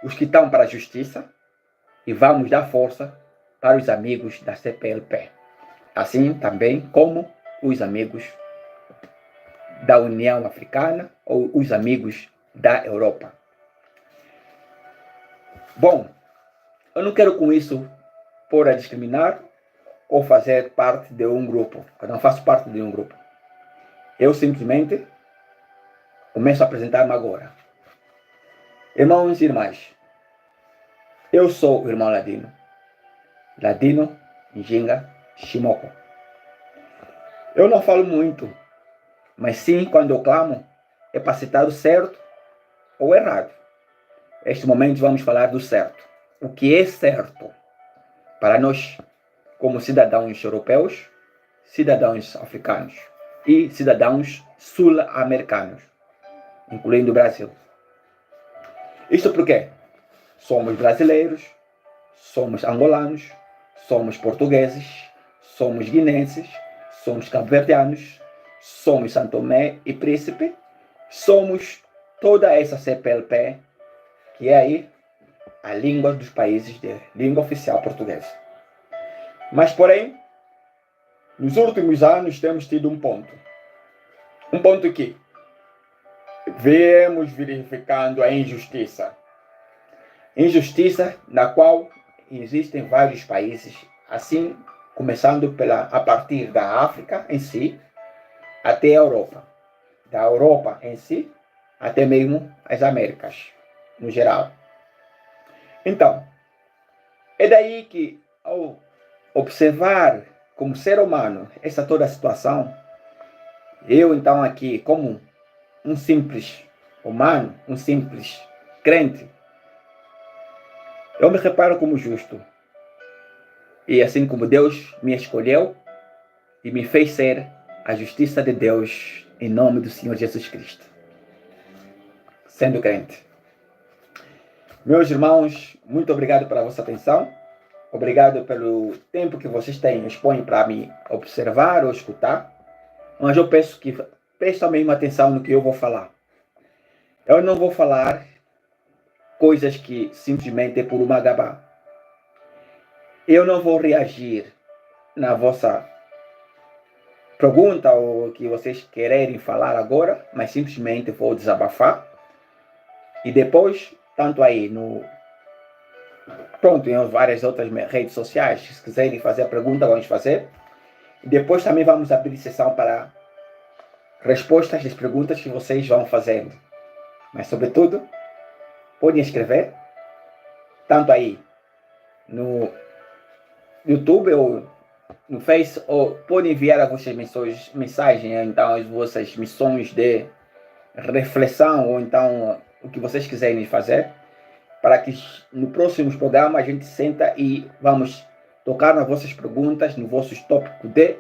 os que estão para a justiça e vamos dar força para os amigos da CPLP. Assim também como os amigos da União Africana ou os amigos da Europa. Bom, eu não quero com isso pôr a discriminar ou fazer parte de um grupo. Eu não faço parte de um grupo. Eu simplesmente começo a apresentar-me agora. Irmãos e irmãs, eu sou o irmão Ladino. Ladino Njinga Shimoko. Eu não falo muito, mas sim, quando eu clamo, é para citar o certo ou errado. Neste momento vamos falar do certo. O que é certo para nós, como cidadãos europeus, cidadãos africanos e cidadãos sul-americanos, incluindo o Brasil. Isto porque somos brasileiros, somos angolanos, somos portugueses, somos guinenses, somos cabo-verdianos, somos São Tomé e Príncipe, somos toda essa CPLP, que é aí a língua dos países de língua oficial portuguesa. Mas, porém, nos últimos anos temos tido um ponto que viemos verificando a injustiça na qual existem vários países, assim, começando a partir da África em si, até a Europa. Da Europa em si, até mesmo as Américas, no geral. Então, é daí que, ao observar como ser humano essa toda a situação, eu então aqui, como um simples humano, um simples crente, eu me reparo como justo. E assim como Deus me escolheu e me fez ser a justiça de Deus em nome do Senhor Jesus Cristo. Sendo crente. Meus irmãos, muito obrigado pela vossa atenção. Obrigado pelo tempo que vocês expõem para me observar ou escutar. Mas eu peço que prestem mesmo atenção no que eu vou falar. Eu não vou falar coisas que simplesmente é por uma gabá. Eu não vou reagir na vossa pergunta ou que vocês quererem falar agora, mas simplesmente vou desabafar. E depois, tanto aí em várias outras redes sociais, se quiserem fazer a pergunta, vamos fazer. E depois também vamos abrir sessão para respostas às perguntas que vocês vão fazendo. Mas, sobretudo, podem escrever, tanto aí no YouTube ou no Face, ou podem enviar as vossas mensagens, então as vossas missões de reflexão, ou então o que vocês quiserem fazer, para que no próximo programa a gente senta e vamos tocar nas vossas perguntas, nos vossos tópicos de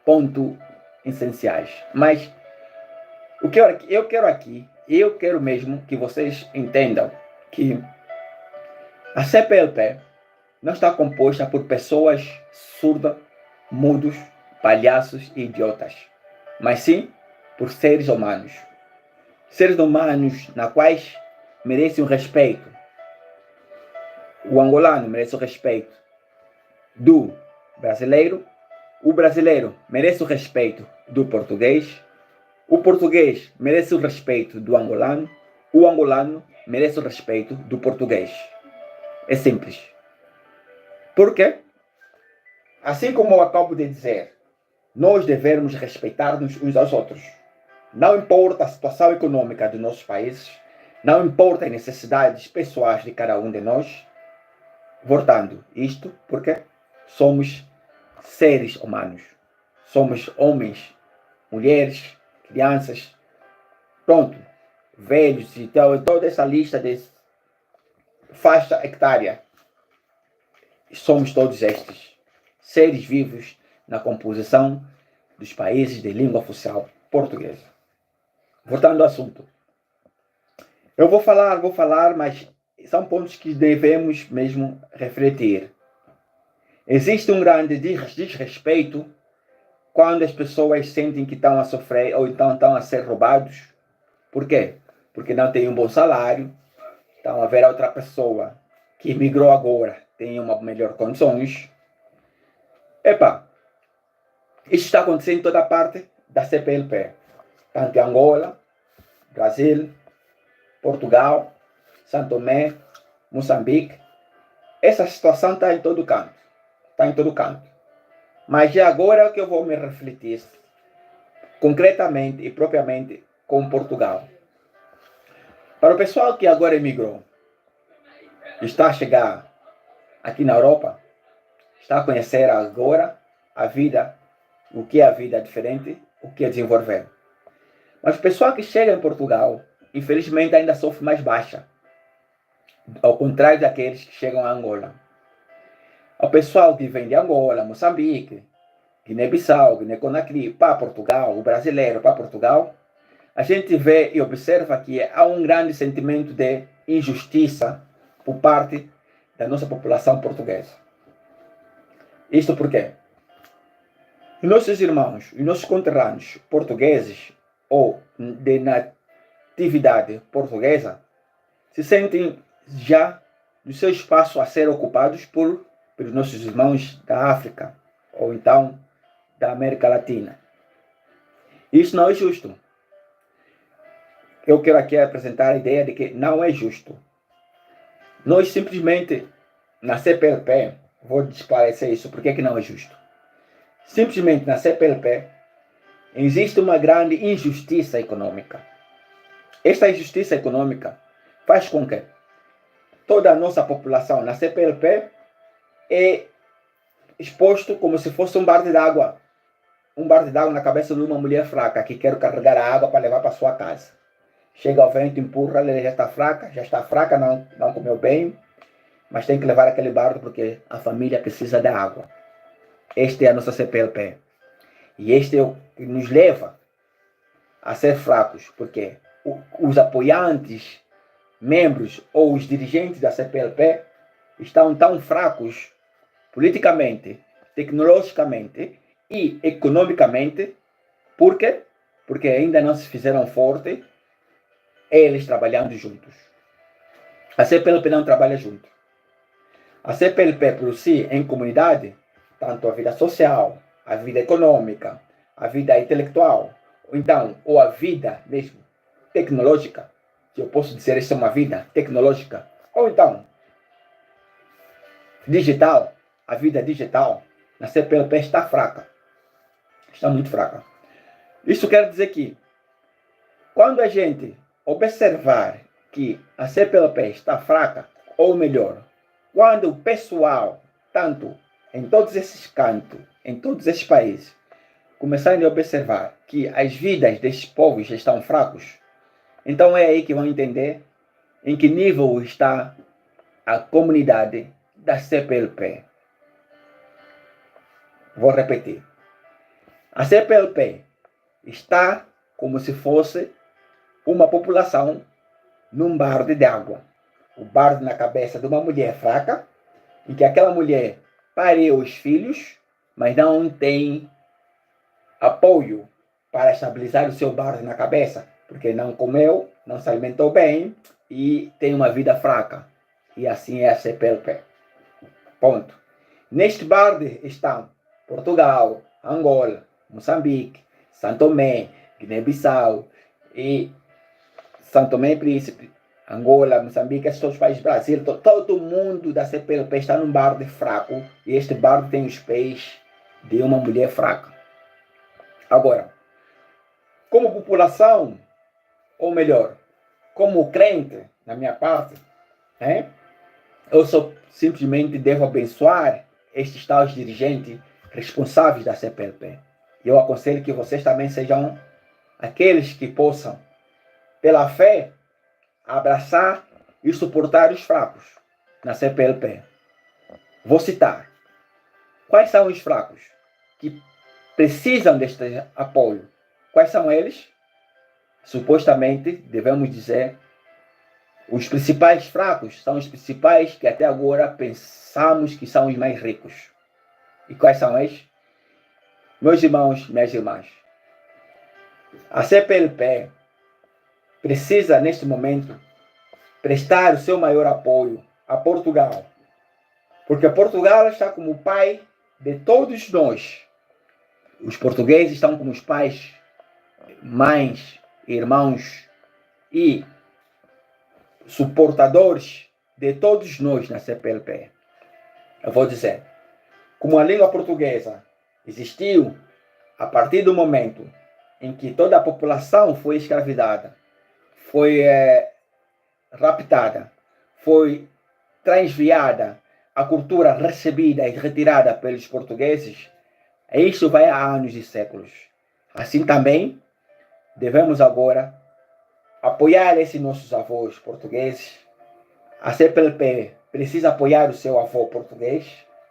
ponto essenciais. Mas o que eu quero aqui, eu quero mesmo que vocês entendam que a CPLP não está composta por pessoas surdas, mudos, palhaços e idiotas, mas sim por seres humanos. Seres humanos na quais merecem o respeito. O angolano merece o respeito do brasileiro, o brasileiro merece o respeito do português, o português merece o respeito do angolano, o angolano merece o respeito do português. É simples. Por quê? Assim como eu acabo de dizer, nós devemos respeitar-nos uns aos outros. Não importa a situação econômica dos nossos países, não importa as necessidades pessoais de cada um de nós, voltando isto porque somos seres humanos. Somos homens, mulheres, crianças, pronto, velhos e toda essa lista de faixa hectárea. Somos todos estes seres vivos na composição dos países de língua oficial portuguesa. Voltando ao assunto. Eu vou falar, mas são pontos que devemos mesmo refletir. Existe um grande desrespeito quando as pessoas sentem que estão a sofrer ou então estão a ser roubados. Por quê? Porque não têm um bom salário, Então, haver outra pessoa que migrou agora, tem uma melhor condições. Isso está acontecendo em toda a parte da CPLP. Tanto em Angola, Brasil, Portugal, São Tomé, Moçambique. Essa situação está em todo canto. Está em todo canto. Mas é agora que eu vou me refletir concretamente e propriamente com Portugal. Para o pessoal que agora emigrou, está a chegar aqui na Europa, está a conhecer agora a vida, o que é a vida diferente, o que é desenvolver. Mas o pessoal que chega em Portugal, infelizmente ainda sofre mais baixa, ao contrário daqueles que chegam a Angola. O pessoal que vem de Angola, Moçambique, Guiné-Bissau, Guiné-Conakry, para Portugal, o brasileiro para Portugal, a gente vê e observa que há um grande sentimento de injustiça por parte da nossa população portuguesa. Isto por quê? Os nossos irmãos, os nossos conterrâneos portugueses ou de natividade portuguesa se sentem já no seu espaço a ser ocupados pelos nossos irmãos da África ou então da América Latina. Isso não é justo. Eu quero aqui apresentar a ideia de que não é justo. Nós simplesmente, na CPLP, vou esclarecer isso, por que não é justo. Simplesmente na CPLP existe uma grande injustiça econômica. Esta injustiça econômica faz com que toda a nossa população na CPLP é exposto como se fosse um balde d'água. Um balde d'água na cabeça de uma mulher fraca que quer carregar a água para levar para sua casa. Chega ao vento, empurra, ela já está fraca, não comeu bem, mas tem que levar aquele barco porque a família precisa da água. Esta é a nossa CPLP. E este é o que nos leva a ser fracos, porque os apoiantes, membros ou os dirigentes da CPLP estão tão fracos politicamente, tecnologicamente e economicamente. Por quê? Porque ainda não se fizeram fortes eles trabalhando juntos. A CPLP não trabalha junto. A CPLP por si, em comunidade, tanto a vida social, a vida econômica, a vida intelectual, ou a vida mesmo tecnológica, se eu posso dizer isso é uma vida tecnológica, ou então digital, a vida digital, na CPLP está fraca. Está muito fraca. Isso quer dizer que, quando a gente observar que a CPLP está fraca, ou melhor, quando o pessoal, tanto em todos esses cantos, em todos esses países, começarem a observar que as vidas desses povos estão fracos, então é aí que vão entender em que nível está a comunidade da CPLP. Vou repetir. A CPLP está como se fosse uma população num balde de água. O balde na cabeça de uma mulher fraca, em que aquela mulher pariu os filhos, mas não tem apoio para estabilizar o seu balde na cabeça, porque não comeu, não se alimentou bem e tem uma vida fraca. E assim é a CPLP. Ponto. Neste balde estão Portugal, Angola, Moçambique, São Tomé, Guiné-Bissau e São Tomé e Príncipe, Angola, Moçambique, esses todos os países, Brasil, todo mundo da CPLP está num balde fraco e este balde tem os pés de uma mulher fraca. Agora, como população, ou melhor, como crente, na minha parte, eu só simplesmente devo abençoar estes tais dirigentes responsáveis da CPLP. Eu aconselho que vocês também sejam aqueles que possam, pela fé, abraçar e suportar os fracos na CPLP. Vou citar. Quais são os fracos que precisam deste apoio? Quais são eles? Supostamente, devemos dizer, os principais fracos são os principais que até agora pensamos que são os mais ricos. E quais são eles? Meus irmãos, minhas irmãs, a CPLP precisa, neste momento, prestar o seu maior apoio a Portugal. Porque Portugal está como pai de todos nós. Os portugueses estão como os pais, mães, irmãos e suportadores de todos nós na CPLP. Eu vou dizer, como a língua portuguesa existiu a partir do momento em que toda a população foi escravizada, foi raptada, foi transviada, a cultura recebida e retirada pelos portugueses, isso vai há anos e séculos. Assim também, devemos agora apoiar esses nossos avós portugueses. A CPLP precisa apoiar o seu avô português.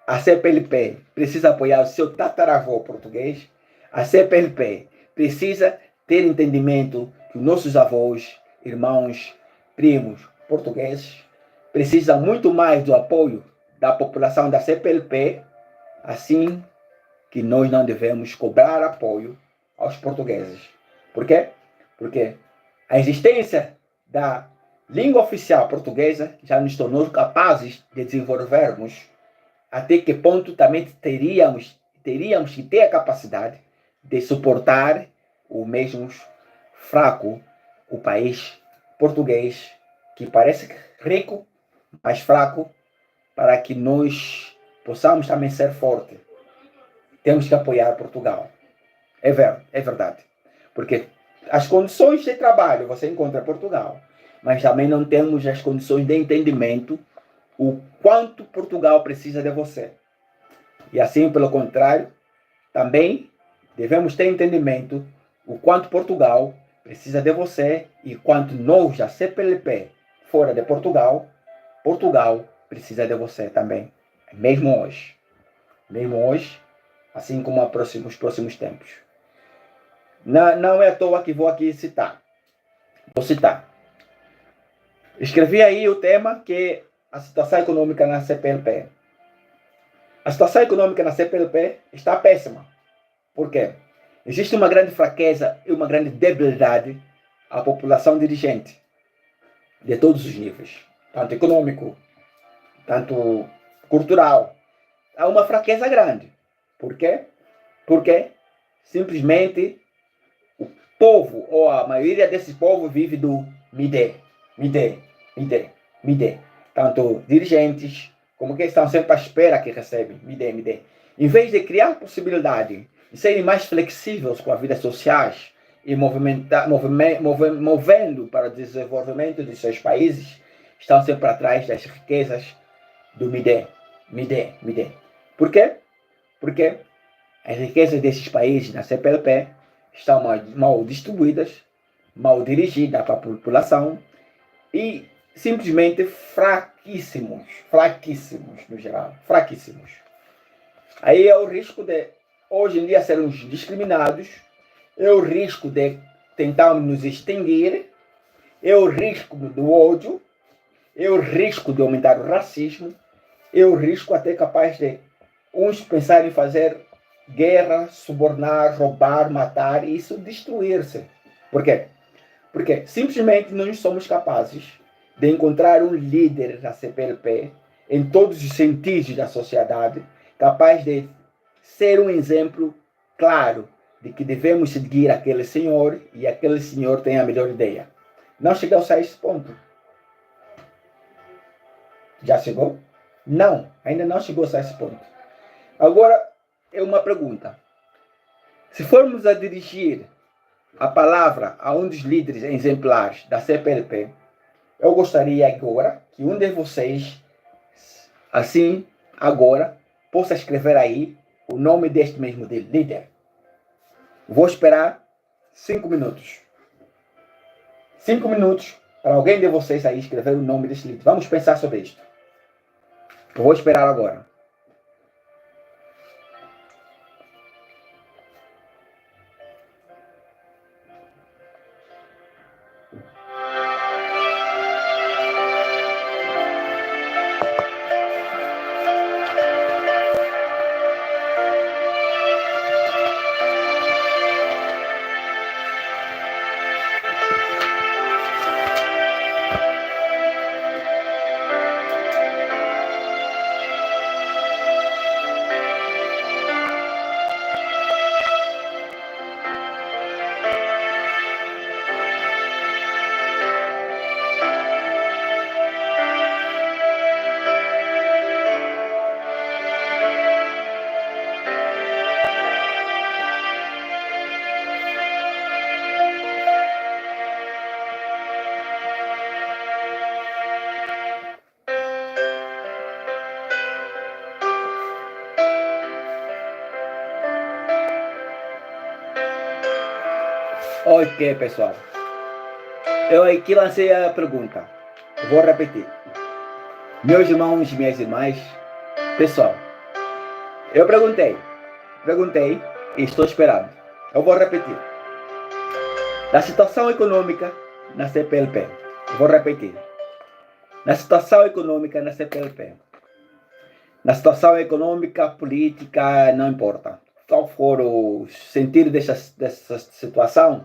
A CPLP precisa apoiar o seu tataravô português. A CPLP precisa ter entendimento que os nossos avós, irmãos, primos portugueses precisam muito mais do apoio da população da CPLP, assim que nós não devemos cobrar apoio aos portugueses. Por quê? Porque a existência da língua oficial portuguesa já nos tornou capazes de desenvolvermos até que ponto também teríamos que ter a capacidade de suportar o mesmo fraco, o país português, que parece rico, mas fraco, para que nós possamos também ser fortes. Temos que apoiar Portugal. É verdade. Porque as condições de trabalho você encontra em Portugal, mas também não temos as condições de entendimento o quanto Portugal precisa de você. E assim, pelo contrário, também devemos ter entendimento o quanto Portugal precisa de você e quanto nós, da CPLP, fora de Portugal, Portugal precisa de você também. Mesmo hoje. Mesmo hoje, assim como nos próximos tempos. Não é à toa que vou aqui citar. Vou citar. Escrevi aí o tema que é a situação econômica na CPLP. A situação econômica na CPLP está péssima. Por quê? Existe uma grande fraqueza e uma grande debilidade à população dirigente, de todos os níveis, tanto econômico, tanto cultural. Há uma fraqueza grande. Por quê? Porque simplesmente o povo, ou a maioria desse povo, vive do me dê, me dê, me dê, me dê. Tanto dirigentes, como que estão sempre à espera que recebem, me dê, me dê. Em vez de criar possibilidade de serem mais flexíveis com as vidas sociais e movendo para o desenvolvimento de seus países, estão sempre atrás das riquezas do me dê, me dê, me dê. Por quê? Porque as riquezas desses países na CPLP estão mal distribuídas, mal dirigidas para a população e simplesmente fraquíssimos no geral, fraquíssimos. Aí é o risco de, hoje em dia, sermos discriminados, é o risco de tentarmos nos extinguir, é o risco do ódio, é o risco de aumentar o racismo, é o risco até capaz de uns pensarem em fazer guerra, subornar, roubar, matar e isso destruir-se. Por quê? Porque simplesmente não somos capazes de encontrar um líder da CPLP em todos os sentidos da sociedade capaz de ser um exemplo claro de que devemos seguir aquele senhor e aquele senhor tem a melhor ideia. Não chegamos a esse ponto. Já chegou? Não, ainda não chegou a esse ponto. Agora, é uma pergunta. Se formos a dirigir a palavra a um dos líderes exemplares da CPLP, eu gostaria agora que um de vocês, assim, agora, possa escrever aí o nome deste mesmo líder. Vou esperar 5 minutos. 5 minutos para alguém de vocês aí escrever o nome deste líder. Vamos pensar sobre isto. Vou esperar agora. Ok, pessoal. Eu aqui lancei a pergunta. Vou repetir. Meus irmãos e minhas irmãs, pessoal, eu perguntei e estou esperando. Eu vou repetir. Na situação econômica na CPLP. Vou repetir. Na situação econômica na CPLP. Na situação econômica, política, não importa. Qual for o sentido dessa situação,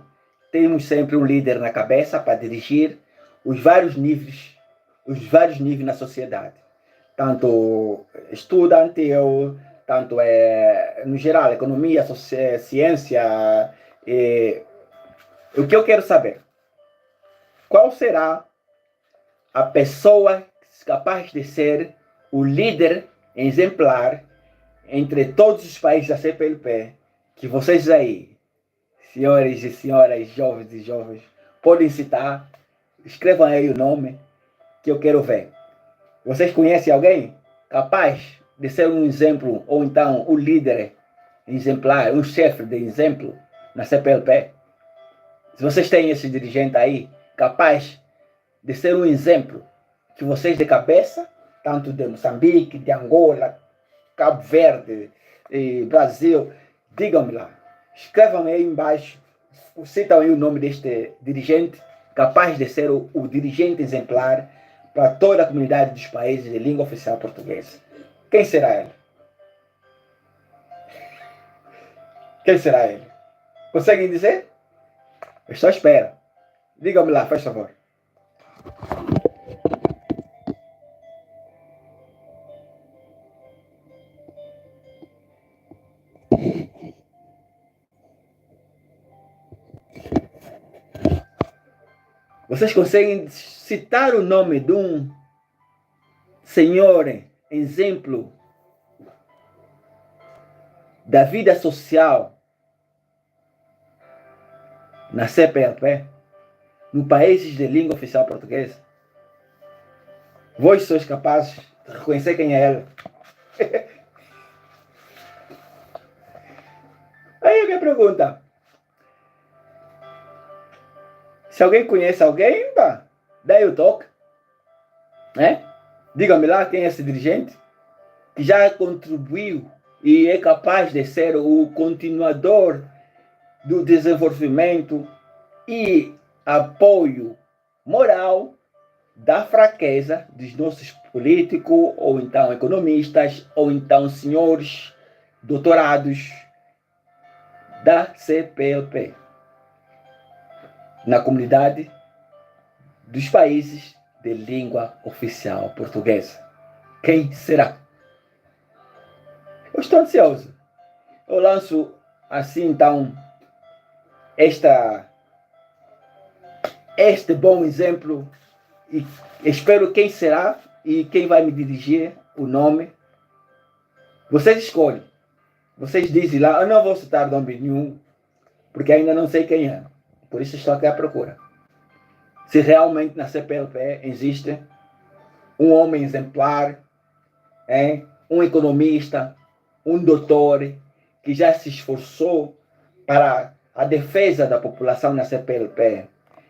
temos sempre um líder na cabeça para dirigir os vários níveis na sociedade. Tanto estudantil, tanto no geral, economia, ciência. O que eu quero saber? Qual será a pessoa capaz de ser o líder exemplar entre todos os países da CPLP, que vocês aí, senhores e senhoras, jovens e jovens, podem citar? Escrevam aí o nome que eu quero ver. Vocês conhecem alguém capaz de ser um exemplo, ou então o líder exemplar, um chefe de exemplo na CPLP? Se vocês têm esse dirigente aí capaz de ser um exemplo, que vocês de cabeça, tanto de Moçambique, de Angola, Cabo Verde, Brasil, digam-me lá. Escrevam aí embaixo, citam aí o nome deste dirigente, capaz de ser o dirigente exemplar para toda a comunidade dos países de língua oficial portuguesa. Quem será ele? Quem será ele? Conseguem dizer? Eu estou à espera. Digam-me lá, faz favor. Vocês conseguem citar o nome de um senhor exemplo da vida social na CPLP, no países de língua oficial portuguesa? Vós sois capazes de reconhecer quem é ele? Aí a minha pergunta: se alguém conhece alguém, pá, daí o toque, né? Diga-me lá quem é esse dirigente que já contribuiu e é capaz de ser o continuador do desenvolvimento e apoio moral da fraqueza dos nossos políticos, ou então economistas, ou então senhores doutorados da CPLP na comunidade dos países de língua oficial portuguesa. Quem será? Eu estou ansioso. Eu lanço assim então este bom exemplo e espero quem será e quem vai me dirigir o nome. Vocês escolhem. Vocês dizem lá, eu não vou citar nome nenhum, porque ainda não sei quem é. Por isso estou aqui à procura. Se realmente na CPLP existe um homem exemplar, um economista, um doutor, que já se esforçou para a defesa da população na CPLP,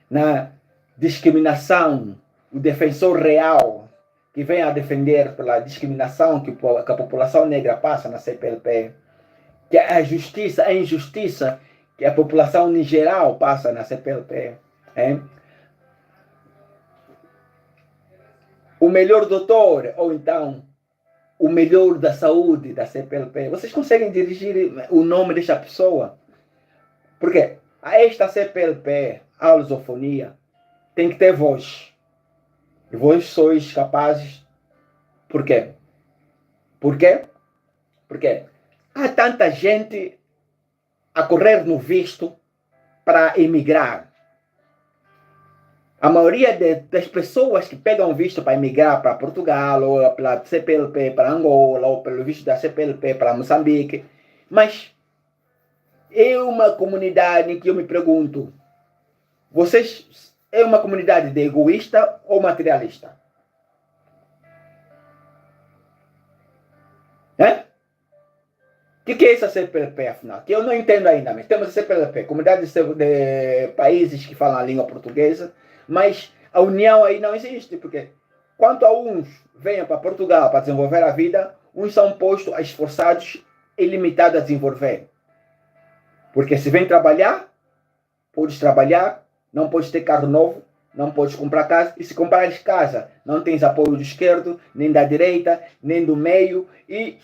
na discriminação, o defensor real que vem a defender pela discriminação que a população negra passa na CPLP, que é a justiça, a injustiça que a população em geral passa na CPLP. O melhor doutor, ou então o melhor da saúde da CPLP. Vocês conseguem dirigir o nome desta pessoa? Porque a esta CPLP, a lusofonia, tem que ter voz. E vós sois capazes. Por quê? Por quê? Porque há tanta gente a correr no visto para emigrar. A maioria das pessoas que pegam visto para emigrar para Portugal, ou pela CPLP para Angola, ou pelo visto da CPLP para Moçambique, mas é uma comunidade que eu me pergunto, vocês é uma comunidade de egoísta ou materialista? que é essa CPLP, afinal? Que eu não entendo ainda, mas temos a CPLP, Comunidade de Países que falam a língua portuguesa, mas a união aí não existe, porque quanto a uns venham para Portugal para desenvolver a vida, uns são postos a esforçados e limitados a desenvolver. Porque se vem trabalhar, podes trabalhar, não podes ter carro novo, não podes comprar casa, e se comprares casa, não tens apoio do esquerdo, nem da direita, nem do meio, e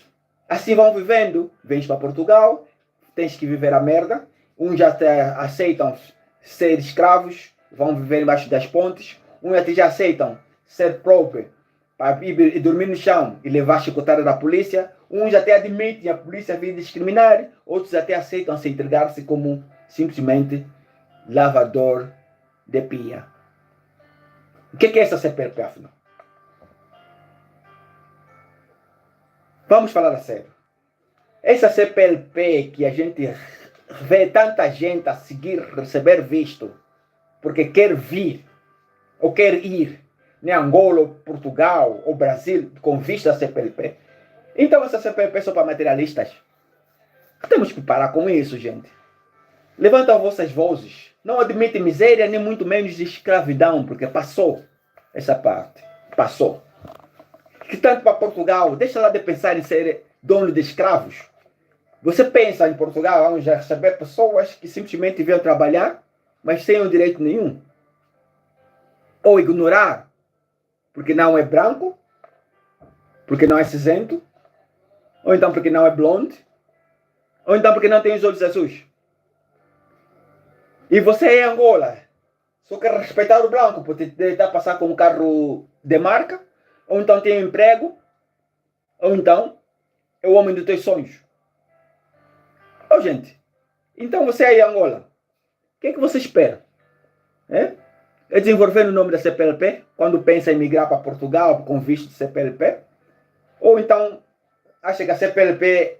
assim vão vivendo. Vens para Portugal, tens que viver a merda, uns já aceitam ser escravos, vão viver embaixo das pontes, uns até já aceitam ser pobre, para ir e dormir no chão e levar a chicotada da polícia, uns até admitem a polícia vir discriminar, outros até aceitam se entregar-se como simplesmente lavador de pia. O que é essa CPLP, afinal? Vamos falar a sério. Essa CPLP que a gente vê tanta gente a seguir, receber visto, porque quer vir ou quer ir em Angola, ou Portugal ou Brasil com vista a CPLP. Então essa CPLP é só para materialistas. Temos que parar com isso, gente. Levantam vossas vozes. Não admitem miséria, nem muito menos de escravidão, porque passou essa parte. Passou. Que tanto para Portugal, deixa lá de pensar em ser dono de escravos. Você pensa em Portugal, vamos já receber pessoas que simplesmente vêm trabalhar, mas sem o direito nenhum. Ou ignorar, porque não é branco, porque não é cinzento, ou então porque não é blonde, ou então porque não tem os olhos azuis. E você é Angola, só quer respeitar o branco, porque tentar passar com um carro de marca, ou então tem um emprego, ou então é o homem dos teus sonhos. Oh, gente, então você é Angola, o que é que você espera? É desenvolver o nome da CPLP, quando pensa em migrar para Portugal com visto de CPLP? Ou então acha que a CPLP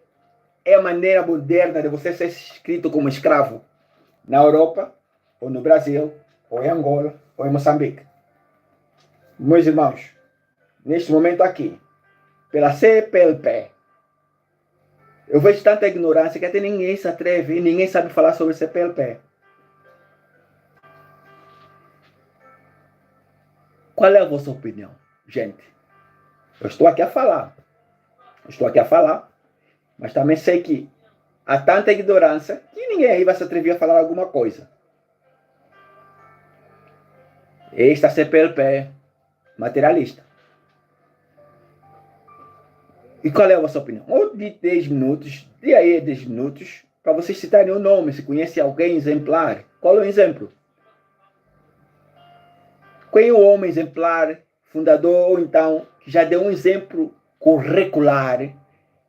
é a maneira moderna de você ser inscrito como escravo na Europa, ou no Brasil, ou em Angola, ou em Moçambique? Meus irmãos, neste momento aqui, pela CPLP, eu vejo tanta ignorância que até ninguém se atreve e ninguém sabe falar sobre CPLP. Qual é a vossa opinião, gente? Eu estou aqui a falar. Mas também sei que há tanta ignorância que ninguém aí vai se atrever a falar alguma coisa. Esta CPLP materialista. E qual é a vossa opinião? Ou de 10 minutos, de aí a 10 minutos, para vocês citarem o nome, se conhece alguém exemplar. Qual é o exemplo? Quem é o homem exemplar, fundador, ou então, que já deu um exemplo curricular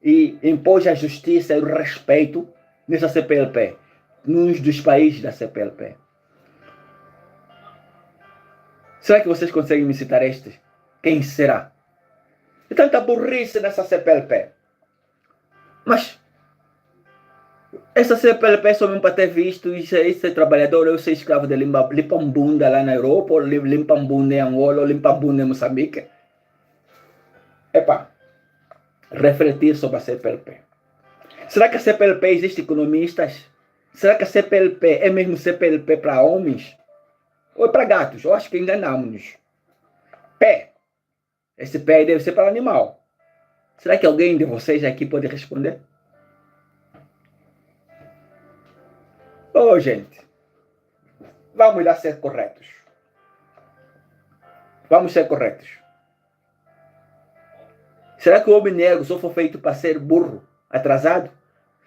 e impôs a justiça e o respeito nessa CPLP, num dos países da CPLP? Será que vocês conseguem me citar este? Quem será? E tanta burrice nessa CPLP. Mas essa CPLP só mesmo para ter visto esse trabalhador, eu ser escravo de limpambunda lá na Europa, ou limpambunda em Angola, ou limpambunda em Moçambique. Epa, refletir sobre a CPLP. Será que a CPLP existe economistas? Será que a CPLP é mesmo CPLP para homens? Ou é para gatos? Eu acho que enganamos-nos. Pé. Esse pé deve ser para animal. Será que alguém de vocês aqui pode responder? Gente, vamos lá ser corretos. Vamos ser corretos. Será que o homem negro só foi feito para ser burro, atrasado?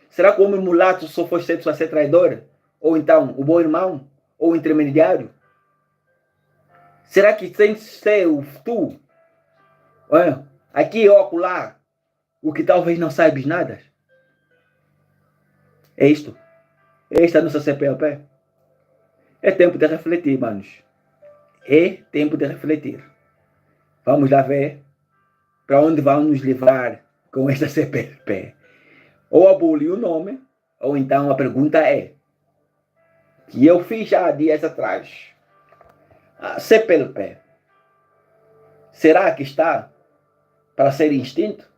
Será que o homem mulato só foi feito para ser traidor? Ou então, o bom irmão? Ou o intermediário? Será que tem que ser tu? Aqui ou acolá, o que talvez não saibas nada? É isto. Esta é a nossa CPLP. É tempo de refletir, manos. É tempo de refletir. Vamos lá ver para onde vão nos levar com esta CPLP. Ou abolir o nome, ou então a pergunta é, que eu fiz já há dias atrás. A CPLP, será que está para ser extinto?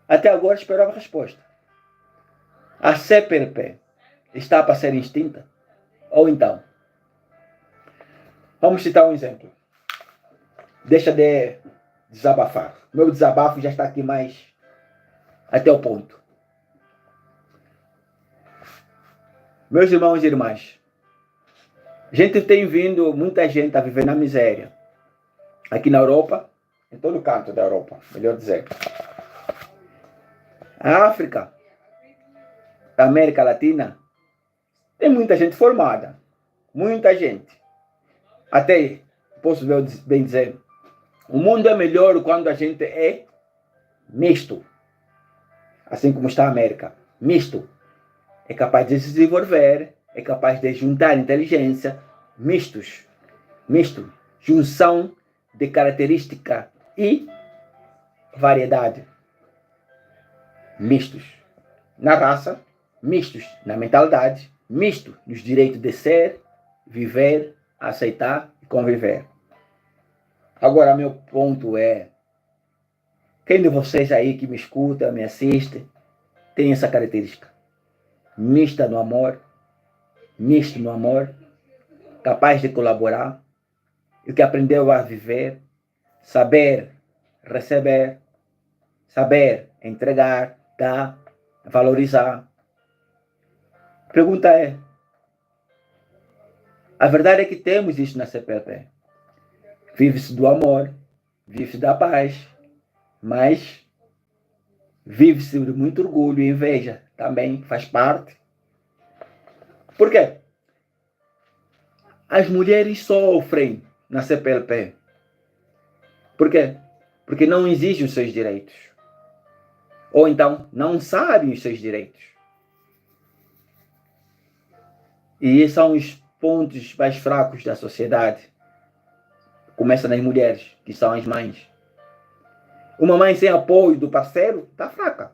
Até agora esperava a resposta. A CPLP está para ser extinta? Ou então, vamos citar um exemplo. Deixa de desabafar. Meu desabafo já está aqui mais até o ponto. Meus irmãos e irmãs, a gente tem vindo muita gente a viver na miséria. Aqui na Europa, em todo canto da Europa, melhor dizer. A África, a América Latina, tem muita gente formada. Muita gente. Até, posso bem dizer, o mundo é melhor quando a gente é misto. Assim como está a América. Misto. É capaz de se desenvolver, é capaz de juntar inteligência, mistos. Misto. Junção de característica e variedade. Mistos na raça, mistos na mentalidade, misto nos direitos de ser, viver, aceitar e conviver. Agora, meu ponto é, quem de vocês aí que me escuta, me assiste, tem essa característica? Mista no amor, misto no amor, capaz de colaborar, e que aprendeu a viver, saber receber, saber entregar, dar, valorizar. A pergunta é, a verdade é que temos isso na CPLP. Vive-se do amor, vive-se da paz, mas vive-se de muito orgulho e inveja. Também faz parte. Por quê? As mulheres sofrem na CPLP. Por quê? Porque não exigem os seus direitos. Ou então, não sabem os seus direitos. E esses são os pontos mais fracos da sociedade. Começa nas mulheres, que são as mães. Uma mãe sem apoio do parceiro está fraca.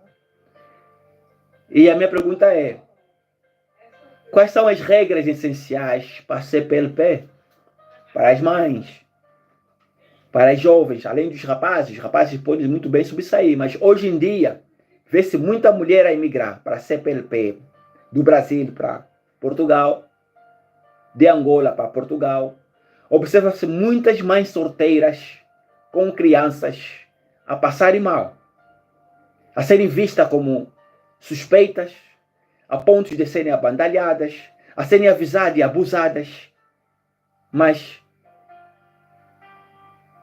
E a minha pergunta é, quais são as regras essenciais para a CPLP? Para as mães, para as jovens, além dos rapazes. Os rapazes podem muito bem subsair, mas hoje em dia, vê-se muita mulher a emigrar para a CPLP, do Brasil para Portugal, de Angola para Portugal. Observa-se muitas mães solteiras com crianças a passarem mal, a serem vistas como suspeitas, a ponto de serem abandalhadas, a serem avisadas e abusadas. Mas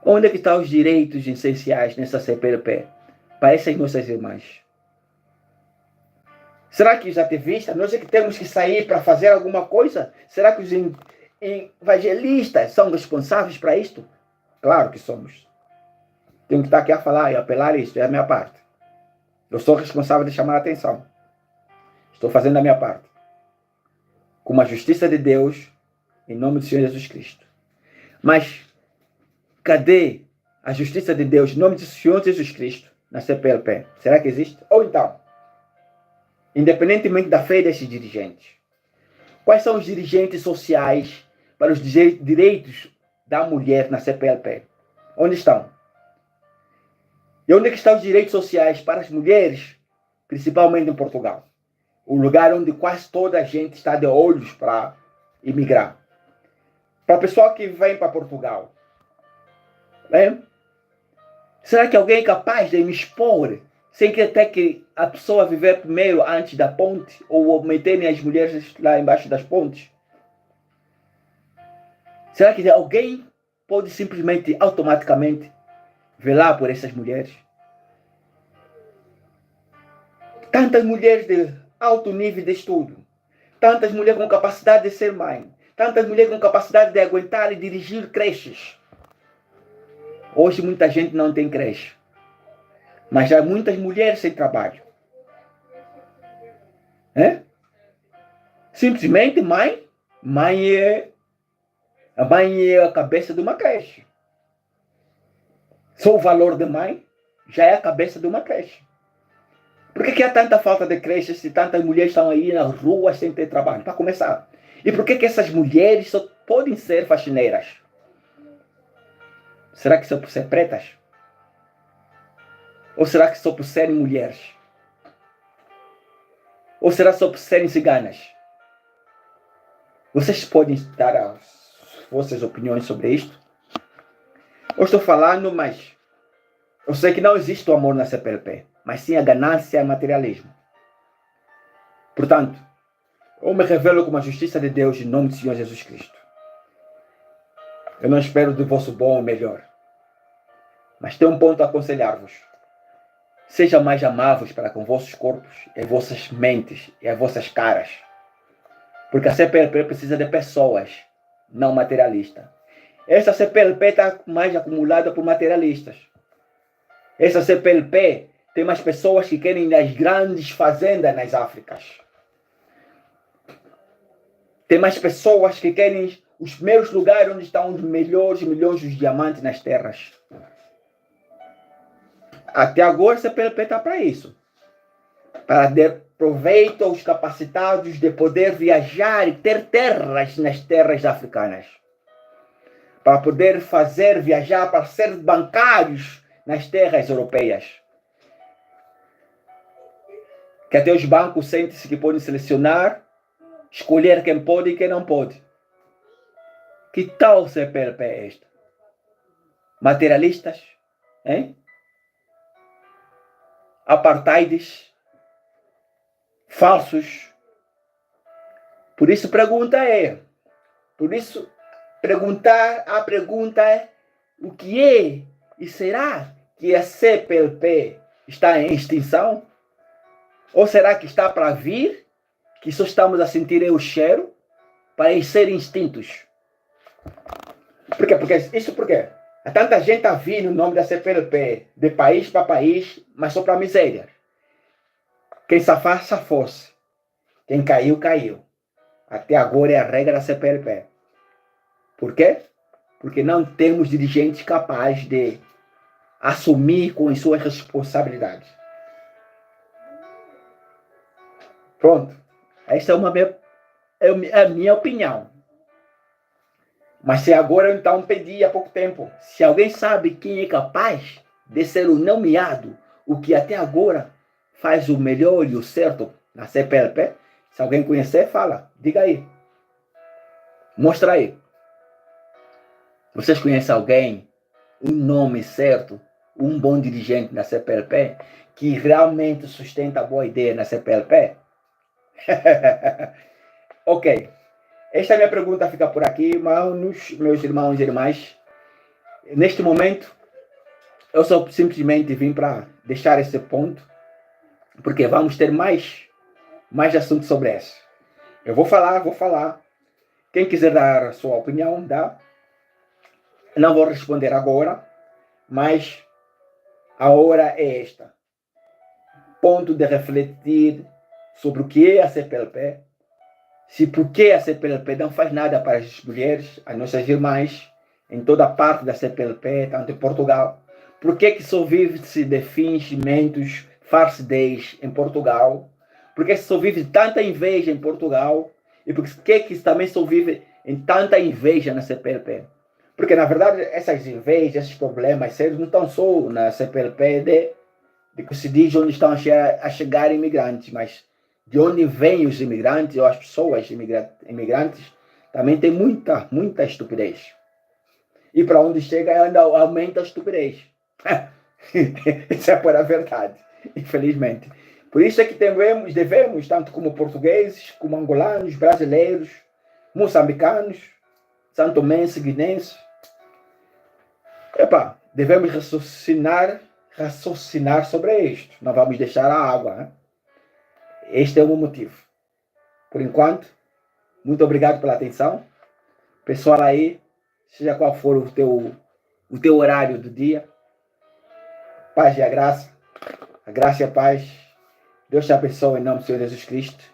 onde é que estão os direitos essenciais nessa CPLP para essas nossas irmãs? Será que os ativistas, nós é que temos que sair para fazer alguma coisa? Será que os evangelistas são responsáveis para isto? Claro que somos. Tenho que estar aqui a falar e apelar isto, é a minha parte. Eu sou responsável de chamar a atenção. Estou fazendo a minha parte. Com a justiça de Deus, em nome do Senhor Jesus Cristo. Mas cadê a justiça de Deus em nome do Senhor Jesus Cristo na CPLP? Será que existe? Ou então, independentemente da fé desses dirigentes, quais são os dirigentes sociais para os direitos da mulher na CPLP? Onde estão? E onde é que estão os direitos sociais para as mulheres, principalmente em Portugal? O lugar onde quase toda a gente está de olhos para imigrar. Para a pessoa que vem para Portugal, né? Será que alguém é capaz de me expor sem que até que a pessoa viver primeiro antes da ponte ou meterem as mulheres lá embaixo das pontes? Será que alguém pode simplesmente, automaticamente, velar por essas mulheres? Tantas mulheres de alto nível de estudo, tantas mulheres com capacidade de ser mãe, tantas mulheres com capacidade de aguentar e dirigir creches. Hoje muita gente não tem creche, mas há muitas mulheres sem trabalho. Simplesmente a mãe é a cabeça de uma creche. Só o valor de mãe já é a cabeça de uma creche. Por que há tanta falta de creches se tantas mulheres estão aí nas ruas sem ter trabalho? Para começar. E por que essas mulheres só podem ser faxineiras? Será que só por ser pretas? Ou será que só por serem mulheres? Ou será só por serem ciganas? Vocês podem dar as vossas opiniões sobre isto? Eu estou falando, mas eu sei que não existe o amor na CPLP, mas sim a ganância e o materialismo. Portanto, eu me revelo como a justiça de Deus em nome do Senhor Jesus Cristo. Eu não espero do vosso bom ou melhor, mas tenho um ponto a aconselhar-vos. Sejam mais amáveis para com vossos corpos e vossas mentes e as vossas caras. Porque a CPLP precisa de pessoas, não materialistas. Essa CPLP está mais acumulada por materialistas. Essa CPLP tem mais pessoas que querem as grandes fazendas nas Áfricas. Tem mais pessoas que querem os primeiros lugares onde estão os melhores milhões de diamantes nas terras. Até agora a CPLP está para isso. Para dar proveito aos capacitados de poder viajar e ter terras nas terras africanas. Para poder fazer viajar, para ser bancários nas terras europeias. Que até os bancos sentem-se que podem selecionar, escolher quem pode e quem não pode. Que tal CPLP é esta? Materialistas? Hein? Apartheides? Falsos? Por isso a pergunta é, a pergunta é, o que é e será que a CPLP está em extinção? Ou será que está para vir, que só estamos a sentir o cheiro para ser extintos? Por quê? Por quê? Há tanta gente a vir no nome da CPLP, de país para país, mas só para miséria. Quem safar, safou-se. Quem caiu, caiu. Até agora é a regra da CPLP. Por quê? Porque não temos dirigentes capazes de assumir com as suas responsabilidades. Pronto. Esta é a minha opinião. Mas se agora eu então pedi há pouco tempo, se alguém sabe quem é capaz de ser o nomeado, o que até agora faz o melhor e o certo na CPLP, se alguém conhecer, fala, diga aí. Mostra aí. Vocês conhecem alguém, um nome certo, um bom dirigente na CPLP, que realmente sustenta a boa ideia na CPLP? Ok. Esta minha pergunta fica por aqui, irmãos, meus irmãos e irmãs. Neste momento, eu só simplesmente vim para deixar esse ponto, porque vamos ter mais assuntos sobre isso. Eu vou falar. Quem quiser dar a sua opinião, dá. Não vou responder agora, mas a hora é esta. Ponto de refletir sobre o que é a CPLP, se por que a CPLP não faz nada para as mulheres, as nossas irmãs, em toda a parte da CPLP, tanto em Portugal. Por que só vive-se de fingimentos, farsidez em Portugal? Por que só vive tanta inveja em Portugal? E por que também só vive em tanta inveja na CPLP? Porque, na verdade, essas invejas, esses problemas sérios não estão só na CPLP de que se diz onde estão a chegar imigrantes, mas de onde vêm os imigrantes ou as pessoas imigrantes, também tem muita estupidez. E para onde chega ainda aumenta a estupidez. Isso é por a verdade, infelizmente. Por isso é que devemos, tanto como portugueses, como angolanos, brasileiros, moçambicanos, santomenses, guinenses, devemos raciocinar sobre isto. Não vamos deixar a água, né? Este é o motivo. Por enquanto, muito obrigado pela atenção. Pessoal aí, seja qual for o teu horário do dia, paz e a graça e a paz. Deus te abençoe em nome do Senhor Jesus Cristo.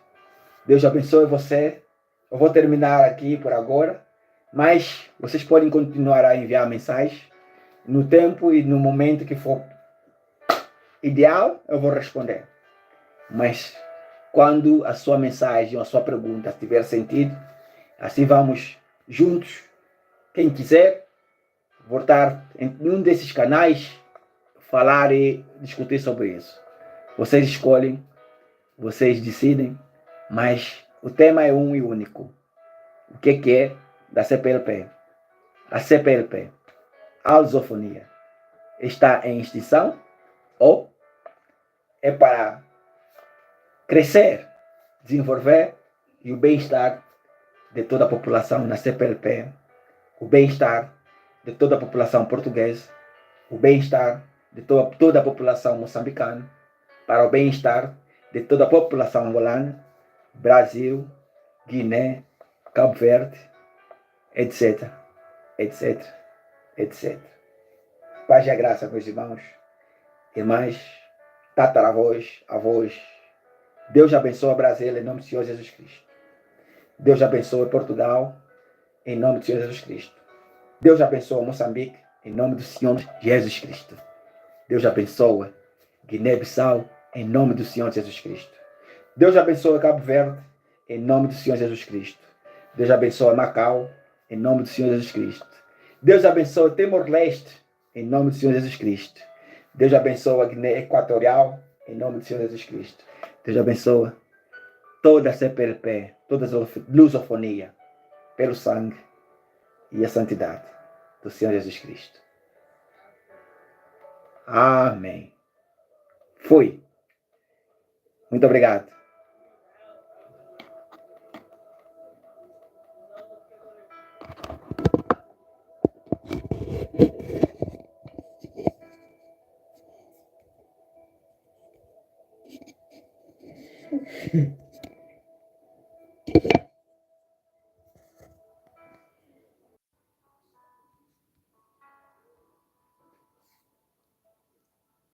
Deus abençoe você. Eu vou terminar aqui por agora, mas vocês podem continuar a enviar mensagens. No tempo e no momento que for ideal, eu vou responder. Mas quando a sua mensagem ou a sua pergunta tiver sentido, assim vamos juntos. Quem quiser voltar em um desses canais, falar e discutir sobre isso. Vocês escolhem. vocês decidem, mas o tema é um e único. O que é da CPLP? A CPLP, a lusofonia, está em extinção ou é para crescer, desenvolver e o bem-estar de toda a população na CPLP, o bem-estar de toda a população portuguesa, o bem-estar de toda a população moçambicana, para o bem-estar de toda a população angolana, Brasil, Guiné, Cabo Verde, etc, etc, etc. Paz e a graça, meus irmãos, irmãs, tataravós, avós. Deus abençoe Brasil em nome do Senhor Jesus Cristo. Deus abençoe Portugal em nome do Senhor Jesus Cristo. Deus abençoe Moçambique em nome do Senhor Jesus Cristo. Deus abençoe Guiné-Bissau em nome do Senhor Jesus Cristo. Deus abençoe Cabo Verde em nome do Senhor Jesus Cristo. Deus abençoe Macau em nome do Senhor Jesus Cristo. Deus abençoe Timor-Leste em nome do Senhor Jesus Cristo. Deus abençoe a Guiné Equatorial em nome do Senhor Jesus Cristo. Deus abençoe toda a CPLP, toda a lusofonia, pelo sangue e a santidade do Senhor Jesus Cristo. Amém. Fui. Muito obrigado.